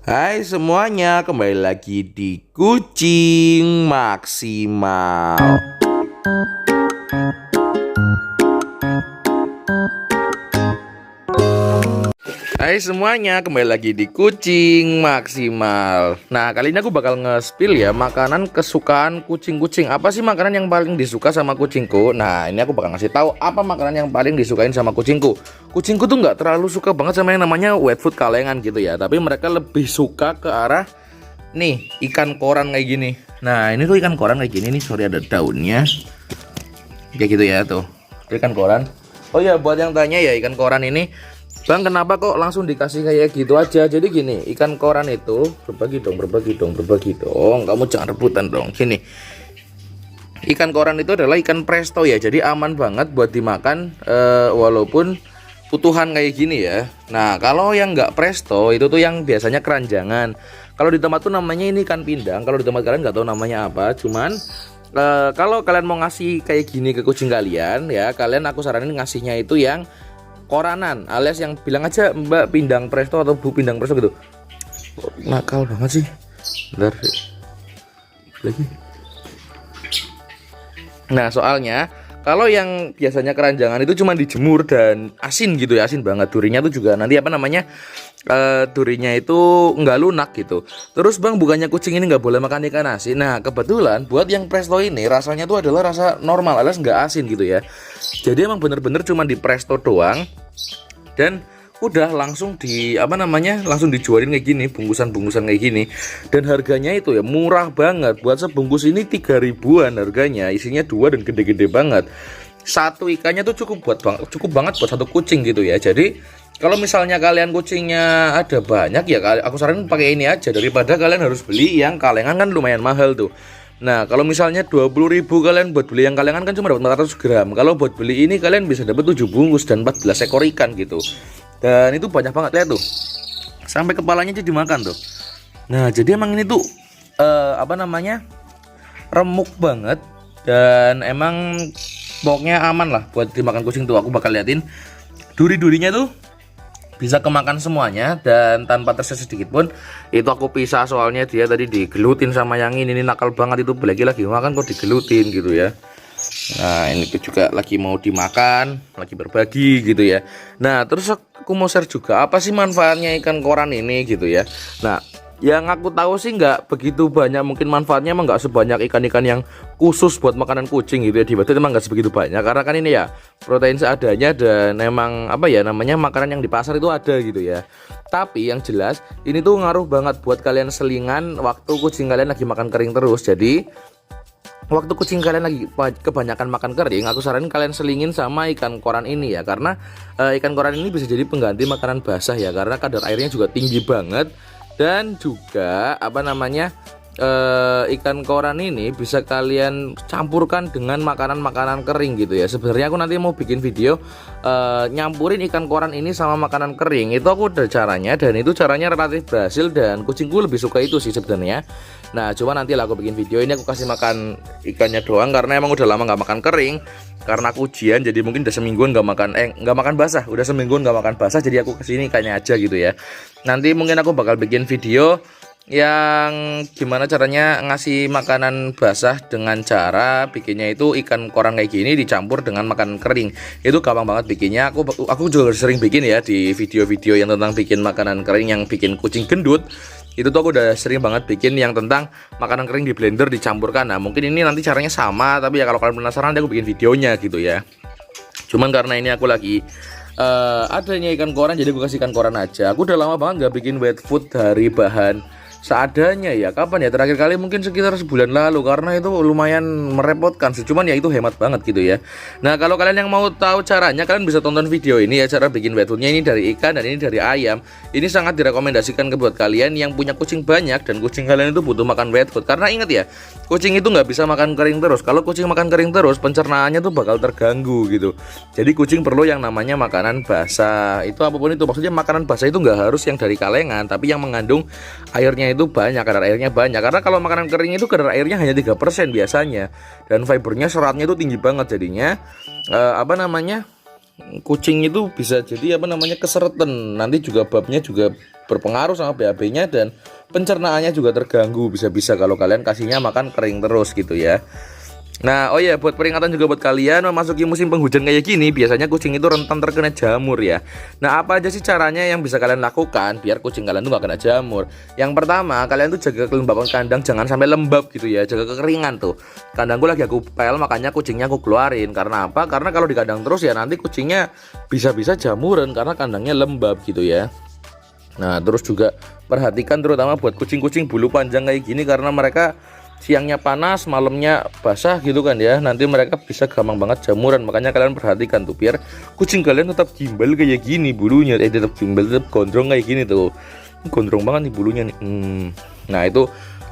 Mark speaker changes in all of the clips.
Speaker 1: Hai semuanya, kembali lagi di Kucing Maksimal. Hai semuanya, kembali lagi di Kucing Maksimal. Nah, kali ini aku bakal nge-spill ya makanan kesukaan kucing-kucing. Apa sih makanan yang paling disuka sama kucingku? Nah, ini aku bakal ngasih tahu apa makanan yang paling disukain sama kucingku. Kucingku tuh nggak terlalu suka banget sama yang namanya wet food kalengan gitu ya. Tapi mereka lebih suka ke arah nih, ikan koran kayak gini. Nah, ini tuh ikan koran kayak gini nih. Sorry, ada daunnya. Kayak gitu ya tuh. Itu ikan koran. Oh ya, buat yang tanya ya, ikan koran ini, Bang, kenapa kok langsung dikasih kayak gitu aja? Jadi gini, ikan koran itu berbagi dong. Kamu jangan rebutan dong. Gini, ikan koran itu adalah ikan presto ya. Jadi aman banget buat dimakan, walaupun utuhan kayak gini ya. Nah, kalau yang nggak presto itu tuh yang biasanya keranjangan. Kalau di tempat tuh namanya ini ikan pindang. Kalau di tempat kalian nggak tahu namanya apa. Cuman kalau kalian mau ngasih kayak gini ke kucing kalian ya, kalian aku saranin ngasihnya itu yang koranan, alias yang bilang aja Mbak Pindang Presto atau Bu Pindang Presto gitu. Nakal banget sih. Bentar lagi. Nah, soalnya kalau yang biasanya keranjangan itu cuma dijemur dan asin gitu ya, asin banget. Durinya tuh juga nanti apa namanya, durinya itu nggak lunak gitu. Terus Bang, bukannya kucing ini nggak boleh makan ikan asin? Nah, kebetulan buat yang presto ini rasanya tuh adalah rasa normal, alias nggak asin gitu ya. Jadi emang bener-bener cuma di presto doang, dan udah langsung langsung dijualin kayak gini, bungkusan-bungkusan kayak gini. Dan harganya itu ya murah banget. Buat sebungkus ini 3 ribuan harganya, isinya 2 dan gede-gede banget. Satu ikannya tuh cukup banget buat satu kucing gitu ya. Jadi kalau misalnya kalian kucingnya ada banyak ya, aku saranin pakai ini aja daripada kalian harus beli yang kalengan, kan lumayan mahal tuh. Nah, kalau misalnya 20 ribu kalian buat beli yang kalengan kan cuma dapat 400 gram. Kalau buat beli ini kalian bisa dapat 7 bungkus dan 14 ekor ikan gitu. Dan itu banyak banget, lihat tuh. Sampai kepalanya aja dimakan tuh. Nah, jadi emang ini tuh remuk banget, dan emang pokoknya aman lah buat dimakan kucing tuh. Aku bakal liatin duri-durinya tuh bisa kemakan semuanya dan tanpa tersisa sedikit pun. Itu aku pisah soalnya dia tadi digelutin sama yang ini nakal banget. Itu lagi makan kok digelutin gitu ya. Nah, ini juga lagi mau dimakan, lagi berbagi gitu ya. Nah, terus aku mau share juga apa sih manfaatnya ikan koran ini gitu ya. Nah, yang aku tahu sih nggak begitu banyak, mungkin manfaatnya emang nggak sebanyak ikan-ikan yang khusus buat makanan kucing gitu ya. Di Batu emang nggak sebegitu banyak karena kan ini ya protein seadanya, dan emang makanan yang di pasar itu ada gitu ya. Tapi yang jelas ini tuh ngaruh banget buat kalian selingan waktu kucing kalian lagi makan kering terus. Jadi waktu kucing kalian lagi kebanyakan makan kering, aku saranin kalian selingin sama ikan koran ini ya, karena ikan koran ini bisa jadi pengganti makanan basah ya, karena kadar airnya juga tinggi banget. Dan juga ikan koran ini bisa kalian campurkan dengan makanan-makanan kering gitu ya. Sebenarnya aku nanti mau bikin video nyampurin ikan koran ini sama makanan kering. Itu aku udah caranya, dan itu caranya relatif berhasil dan kucingku lebih suka itu sih sebenarnya. Nah, cuma nanti lah aku bikin video ini, aku kasih makan ikannya doang karena emang udah lama nggak makan kering. Karena aku ujian, jadi mungkin udah semingguan nggak makan basah. Udah semingguan nggak makan basah, jadi aku kesini ikannya aja gitu ya. Nanti mungkin aku bakal bikin video yang gimana caranya ngasih makanan basah dengan cara bikinnya itu ikan koran kayak gini dicampur dengan makanan kering. Itu gampang banget bikinnya. Aku juga sering bikin ya di video-video yang tentang bikin makanan kering yang bikin kucing gendut. Itu tuh aku udah sering banget bikin yang tentang makanan kering di blender dicampurkan. Nah, mungkin ini nanti caranya sama, tapi ya kalau kalian penasaran nanti aku bikin videonya gitu ya. Cuman karena ini aku lagi adanya ikan koran, jadi aku kasih ikan koran aja. Aku udah lama banget nggak bikin wet food dari bahan seadanya ya. Kapan ya terakhir kali? Mungkin sekitar sebulan lalu, karena itu lumayan merepotkan sih. Cuman ya itu hemat banget gitu ya. Nah, kalau kalian yang mau tahu caranya, kalian bisa tonton video ini ya, cara bikin wet foodnya. Ini dari ikan dan ini dari ayam. Ini sangat direkomendasikan ke buat kalian yang punya kucing banyak dan kucing kalian itu butuh makan wet food. Karena ingat ya, kucing itu nggak bisa makan kering terus. Kalau kucing makan kering terus, pencernaannya tuh bakal terganggu gitu. Jadi kucing perlu yang namanya makanan basah. Itu apapun itu, maksudnya makanan basah itu nggak harus yang dari kalengan, tapi yang mengandung airnya itu banyak, kadar airnya banyak. Karena kalau makanan kering itu kadar airnya hanya 3% biasanya, dan fibernya, seratnya itu tinggi banget. Jadinya kucing itu bisa jadi keseretan. Nanti juga babnya juga berpengaruh sama BAB-nya dan pencernaannya juga terganggu, bisa-bisa kalau kalian kasihnya makan kering terus gitu ya. Nah, oh ya, buat peringatan juga buat kalian memasuki musim penghujan kayak gini, biasanya kucing itu rentan terkena jamur ya. Nah, apa aja sih caranya yang bisa kalian lakukan biar kucing kalian tuh gak kena jamur? Yang pertama, kalian tuh jaga kelembapan kandang, jangan sampai lembab gitu ya, jaga kekeringan tuh. Kandangku lagi aku pel, makanya kucingnya aku keluarin. Karena apa? Karena kalau di kandang terus ya nanti kucingnya bisa-bisa jamuran karena kandangnya lembab gitu ya. Nah, terus juga perhatikan terutama buat kucing-kucing bulu panjang kayak gini, karena mereka siangnya panas, malamnya basah gitu kan ya. Nanti mereka bisa gampang banget jamuran. Makanya kalian perhatikan tuh biar kucing kalian tetap gimbal kayak gini bulunya. Tetap gimbal, tetap gondrong kayak gini tuh. Gondrong banget nih bulunya nih. Nah, itu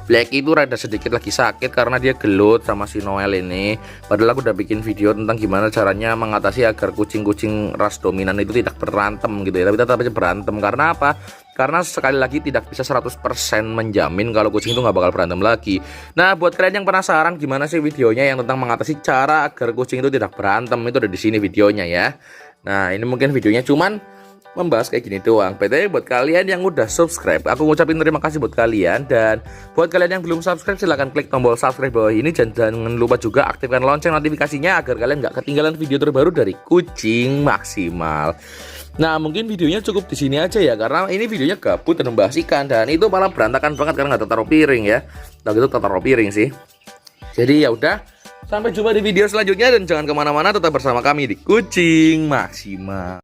Speaker 1: Blacky itu rada sedikit lagi sakit karena dia gelut sama si Noel ini. Padahal aku udah bikin video tentang gimana caranya mengatasi agar kucing-kucing ras dominan itu tidak berantem gitu ya. Tapi tetap aja berantem. Karena apa? Karena sekali lagi tidak bisa 100% menjamin kalau kucing itu nggak bakal berantem lagi. Nah, buat kalian yang penasaran gimana sih videonya yang tentang mengatasi cara agar kucing itu tidak berantem, itu ada di sini videonya ya. Nah, ini mungkin videonya cuman membahas kayak gini doang. BTW buat kalian yang udah subscribe, aku ngucapin terima kasih buat kalian. Dan buat kalian yang belum subscribe, silahkan klik tombol subscribe bawah ini. Dan jangan lupa juga aktifkan lonceng notifikasinya agar kalian nggak ketinggalan video terbaru dari Kucing Maksimal. Nah, mungkin videonya cukup di sini aja ya, karena ini videonya gabut dan membahas ikan, dan itu malah berantakan banget karena nggak taruh piring ya. Nah, gitu taruh piring sih. Jadi ya udah, sampai jumpa di video selanjutnya dan jangan kemana-mana, tetap bersama kami di Kucing Maksimal.